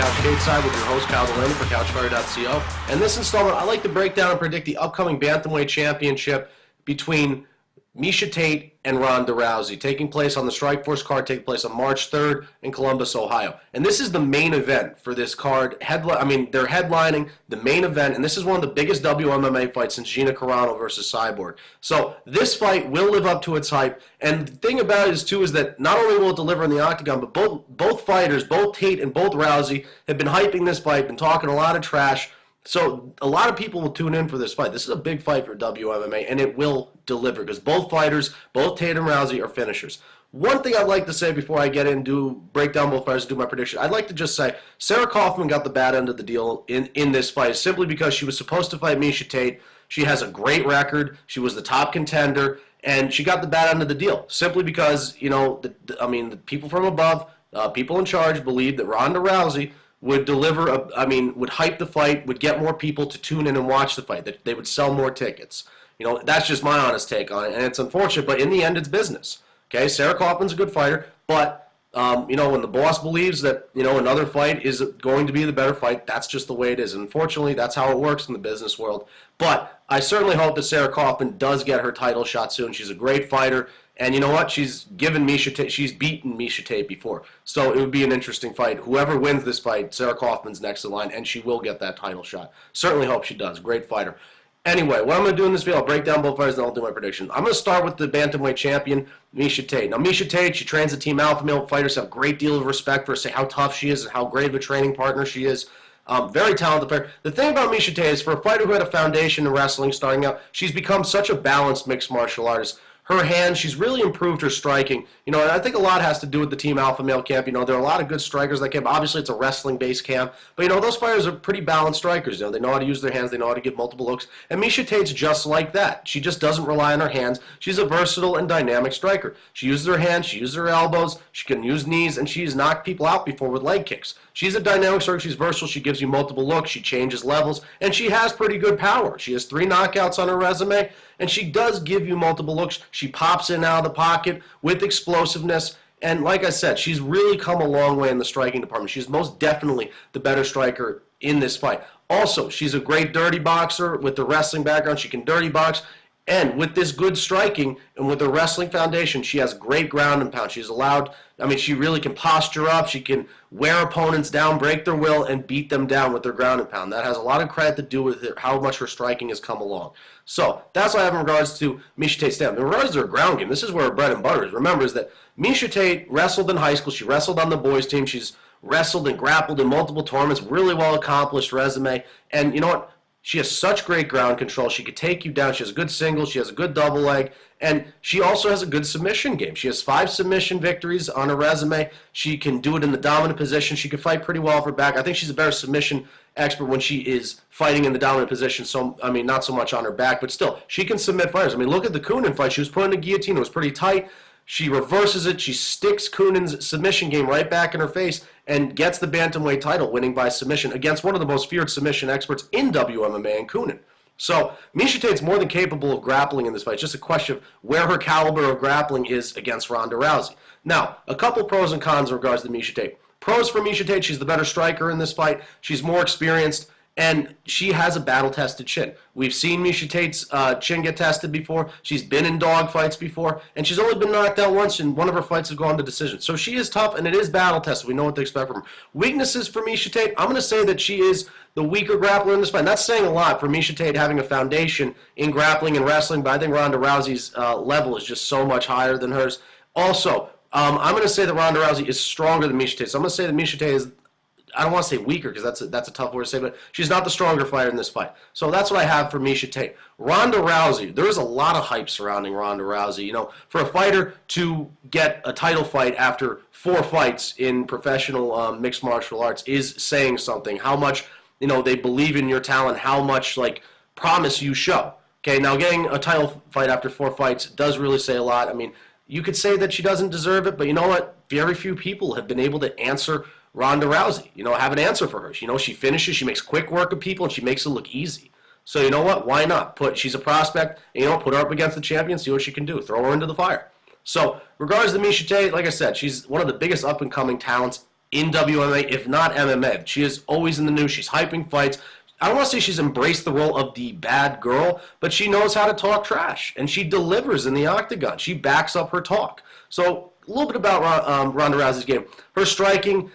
Couch Stateside with your host, Kyle Delaney for CouchFire.co. In this installment, I like to break down and predict the upcoming bantamweight championship between Miesha Tate and Ronda Rousey, taking place on the Strikeforce card, taking place on March 3rd in Columbus, Ohio. And this is the main event for this card. They're headlining the main event, and this is one of the biggest WMMA fights since Gina Carano versus Cyborg. So this fight will live up to its hype. And the thing about it is, too, is that not only will it deliver in the octagon, but both fighters, both Tate and both Rousey, have been hyping this fight, been talking a lot of trash. So a lot of people will tune in for this fight. This is a big fight for WMMA, and it will deliver because both fighters, both Tate and Rousey, are finishers. One thing I'd like to say before I get in, break down both fighters, and do my prediction, I'd like to just say Sarah Kaufman got the bad end of the deal in this fight simply because she was supposed to fight Miesha Tate. She has a great record. She was the top contender, and she got the bad end of the deal simply because, the people from above, people in charge, believed that Ronda Rousey would deliver, would hype the fight, would get more people to tune in and watch the fight, that they would sell more tickets. That's just my honest take on it, and it's unfortunate, but in the end, it's business. Okay, Sarah Kaufman's a good fighter, but, when the boss believes that, another fight is going to be the better fight, that's just the way it is. And unfortunately, that's how it works in the business world. But I certainly hope that Sarah Kaufman does get her title shot soon. She's a great fighter. And you know what? She's beaten Miesha Tate before. So it would be an interesting fight. Whoever wins this fight, Sarah Kaufman's next in line, and she will get that title shot. Certainly hope she does. Great fighter. Anyway, what I'm going to do in this video, I'll break down both fighters, and I'll do my prediction. I'm going to start with the bantamweight champion, Miesha Tate. Now, Miesha Tate, she trains the Team Alpha Male. Fighters have a great deal of respect for her, say how tough she is and how great of a training partner she is. Very talented fighter. The thing about Miesha Tate is, for a fighter who had a foundation in wrestling starting out, she's become such a balanced mixed martial artist. Her hands, she's really improved her striking. And I think a lot has to do with the Team Alpha Male camp. There are a lot of good strikers that camp. Obviously, it's a wrestling-based camp. But, those fighters are pretty balanced strikers. They know how to use their hands. They know how to get multiple hooks. And Miesha Tate's just like that. She just doesn't rely on her hands. She's a versatile and dynamic striker. She uses her hands. She uses her elbows. She can use knees. And she's knocked people out before with leg kicks. She's a dynamic striker. She's versatile. She gives you multiple looks. She changes levels. And she has pretty good power. She has 3 knockouts on her resume. And she does give you multiple looks. She pops in and out of the pocket with explosiveness. And like I said, she's really come a long way in the striking department. She's most definitely the better striker in this fight. Also, she's a great dirty boxer with the wrestling background. She can dirty box. And with this good striking and with the wrestling foundation, she has great ground and pound. She's allowed, she really can posture up. She can wear opponents down, break their will, and beat them down with their ground and pound. That has a lot of credit to do with how much her striking has come along. So that's what I have in regards to Miesha Tate's stamp. In regards to her ground game, this is where her bread and butter is. Remember, is that Miesha Tate wrestled in high school. She wrestled on the boys' team. She's wrestled and grappled in multiple tournaments, really well accomplished resume. And you know what? She has such great ground control. She could take you down. She has a good single. She has a good double leg. And she also has a good submission game. She has 5 submission victories on her resume. She can do it in the dominant position. She can fight pretty well off her back. I think she's a better submission expert when she is fighting in the dominant position. So, not so much on her back, but still, she can submit fighters. Look at the Coonan fight. She was put in a guillotine. It was pretty tight. She reverses it. She sticks Coonan's submission game right back in her face and gets the bantamweight title, winning by submission against one of the most feared submission experts in WMMA, and Coonan. So Miesha Tate's more than capable of grappling in this fight. It's just a question of where her caliber of grappling is against Ronda Rousey. Now, a couple pros and cons in regards to Miesha Tate. Pros for Miesha Tate: she's the better striker in this fight. She's more experienced. And she has a battle-tested chin. We've seen Miesha Tate's chin get tested before. She's been in dog fights before. And she's only been knocked out once, and one of her fights has gone to decision. So she is tough, and it is battle-tested. We know what to expect from her. Weaknesses for Miesha Tate: I'm going to say that she is the weaker grappler in this fight. And that's saying a lot for Miesha Tate having a foundation in grappling and wrestling. But I think Ronda Rousey's level is just so much higher than hers. Also, I'm going to say that Ronda Rousey is stronger than Miesha Tate. So I'm going to say that Miesha Tate is, I don't want to say weaker because that's a tough word to say, but she's not the stronger fighter in this fight. So that's what I have for Miesha Tate. Ronda Rousey, there's a lot of hype surrounding Ronda Rousey. For a fighter to get a title fight after 4 fights in professional mixed martial arts is saying something. How much, they believe in your talent, how much, promise you show. Okay, now getting a title fight after 4 fights does really say a lot. You could say that she doesn't deserve it, but you know what? Very few people have been able to answer Ronda Rousey, have an answer for her. She finishes, she makes quick work of people, and she makes it look easy. So you know what? Why not? She's a prospect, and, put her up against the champion, see what she can do. Throw her into the fire. So, regardless of Miesha Tate, like I said, she's one of the biggest up-and-coming talents in WMA, if not MMA. She is always in the news. She's hyping fights. I don't want to say she's embraced the role of the bad girl, but she knows how to talk trash, and she delivers in the octagon. She backs up her talk. So a little bit about Ronda Rousey's game. Her striking,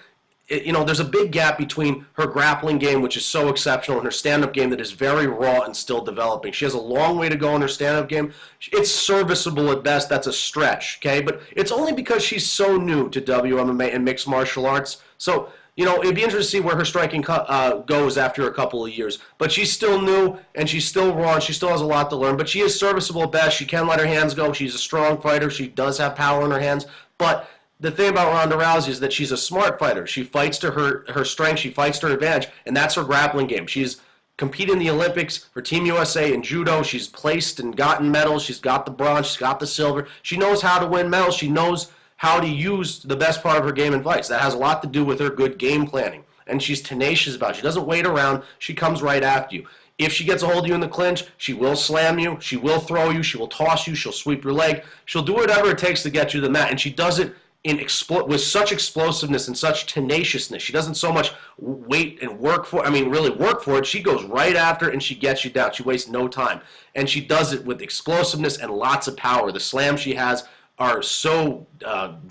there's a big gap between her grappling game, which is so exceptional, and her stand-up game that is very raw and still developing. She has a long way to go in her stand-up game. It's serviceable at best. That's a stretch, okay? But it's only because she's so new to WMMA and mixed martial arts. So, it'd be interesting to see where her striking goes after a couple of years. But she's still new, and she's still raw, and she still has a lot to learn. But she is serviceable at best. She can let her hands go. She's a strong fighter. She does have power in her hands. But the thing about Ronda Rousey is that she's a smart fighter. She fights to her strength. She fights to her advantage, and that's her grappling game. She's competed in the Olympics for Team USA in judo. She's placed and gotten medals. She's got the bronze. She's got the silver. She knows how to win medals. She knows how to use the best part of her game in fights. That has a lot to do with her good game planning, and she's tenacious about it. She doesn't wait around. She comes right after you. If she gets a hold of you in the clinch, she will slam you. She will throw you. She will toss you. She'll sweep your leg. She'll do whatever it takes to get you to the mat, and she does it with such explosiveness and such tenaciousness. She doesn't so much wait and really work for it. She goes right after it and she gets you down. She wastes no time. And she does it with explosiveness and lots of power. The slams she has are so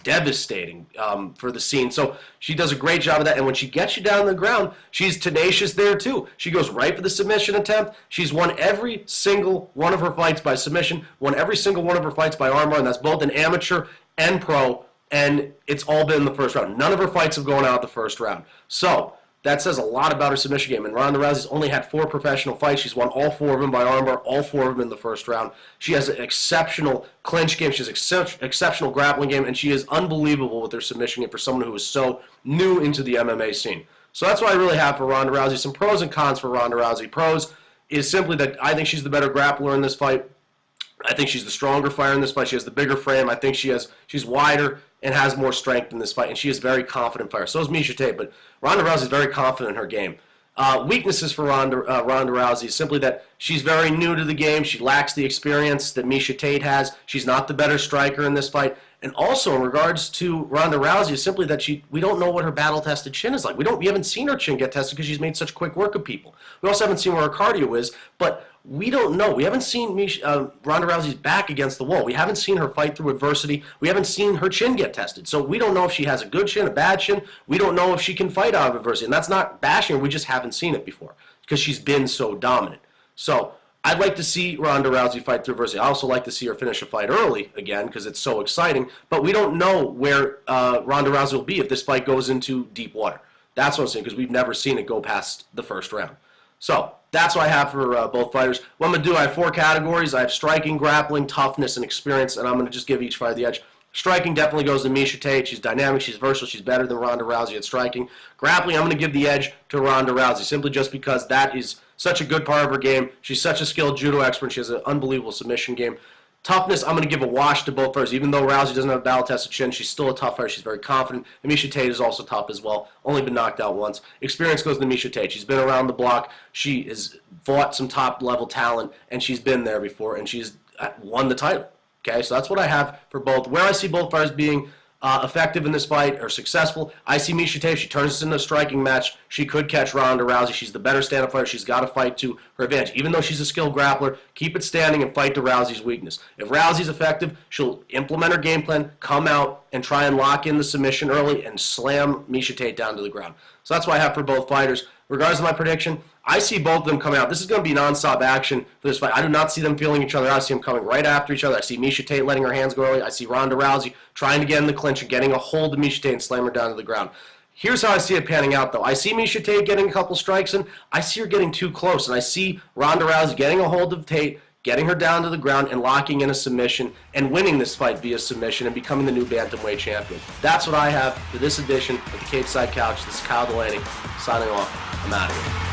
devastating for the scene. So she does a great job of that. And when she gets you down on the ground, she's tenacious there too. She goes right for the submission attempt. She's won every single one of her fights by submission, won every single one of her fights by armbar, and that's both an amateur and pro. And it's all been in the first round. None of her fights have gone out the first round. So that says a lot about her submission game. And Ronda Rousey's only had 4 professional fights. She's won all 4 of them by armbar, all 4 of them in the first round. She has an exceptional clinch game. She has exceptional grappling game. And she is unbelievable with her submission game for someone who is so new into the MMA scene. So that's what I really have for Ronda Rousey. Some pros and cons for Ronda Rousey. Pros is simply that I think she's the better grappler in this fight. I think she's the stronger fighter in this fight. She has the bigger frame. I think she's wider and has more strength in this fight, and she is a very confident fighter. So is Miesha Tate, but Ronda Rousey is very confident in her game. Weaknesses for Ronda Rousey is simply that she's very new to the game. She lacks the experience that Miesha Tate has. She's not the better striker in this fight. And also in regards to Ronda Rousey is simply that we don't know what her battle-tested chin is like. We haven't seen her chin get tested because she's made such quick work of people. We also haven't seen where her cardio is, but we don't know. We haven't seen Ronda Rousey's back against the wall. We haven't seen her fight through adversity. We haven't seen her chin get tested. So we don't know if she has a good chin, a bad chin. We don't know if she can fight out of adversity. And that's not bashing her. We just haven't seen it before because she's been so dominant. So I'd like to see Ronda Rousey fight through adversity. I also like to see her finish a fight early again because it's so exciting. But we don't know where Ronda Rousey will be if this fight goes into deep water. That's what I'm saying because we've never seen it go past the first round. So that's what I have for both fighters. What I'm going to do, I have 4 categories. I have striking, grappling, toughness, and experience, and I'm going to just give each fighter the edge. Striking definitely goes to Miesha Tate. She's dynamic, she's versatile, she's better than Ronda Rousey at striking. Grappling, I'm going to give the edge to Ronda Rousey, simply just because that is such a good part of her game. She's such a skilled judo expert. She has an unbelievable submission game. Toughness, I'm going to give a wash to both fighters. Even though Rousey doesn't have a battle-tested chin, she's still a tough fighter. She's very confident. And Miesha Tate is also tough as well. Only been knocked out once. Experience goes to Miesha Tate. She's been around the block. She has fought some top-level talent, and she's been there before, and she's won the title. Okay, so that's what I have for both. Where I see both fighters being effective in this fight or successful, I see Miesha Tate. If she turns this into a striking match, she could catch Ronda Rousey. She's the better stand-up fighter. She's got to fight to her advantage. Even though she's a skilled grappler, keep it standing and fight to Rousey's weakness. If Rousey's effective, she'll implement her game plan, come out, and try and lock in the submission early and slam Miesha Tate down to the ground. So that's what I have for both fighters. Regardless of my prediction, I see both of them coming out. This is going to be non-stop action for this fight. I do not see them feeling each other out. I see them coming right after each other. I see Miesha Tate letting her hands go early. I see Ronda Rousey trying to get in the clinch and getting a hold of Miesha Tate and slam her down to the ground. Here's how I see it panning out, though. I see Miesha Tate getting a couple strikes in. I see her getting too close, and I see Ronda Rousey getting a hold of Tate, getting her down to the ground and locking in a submission and winning this fight via submission and becoming the new bantamweight champion. That's what I have for this edition of the Cage Side Couch. This is Kyle Delaney signing off. I'm out of here.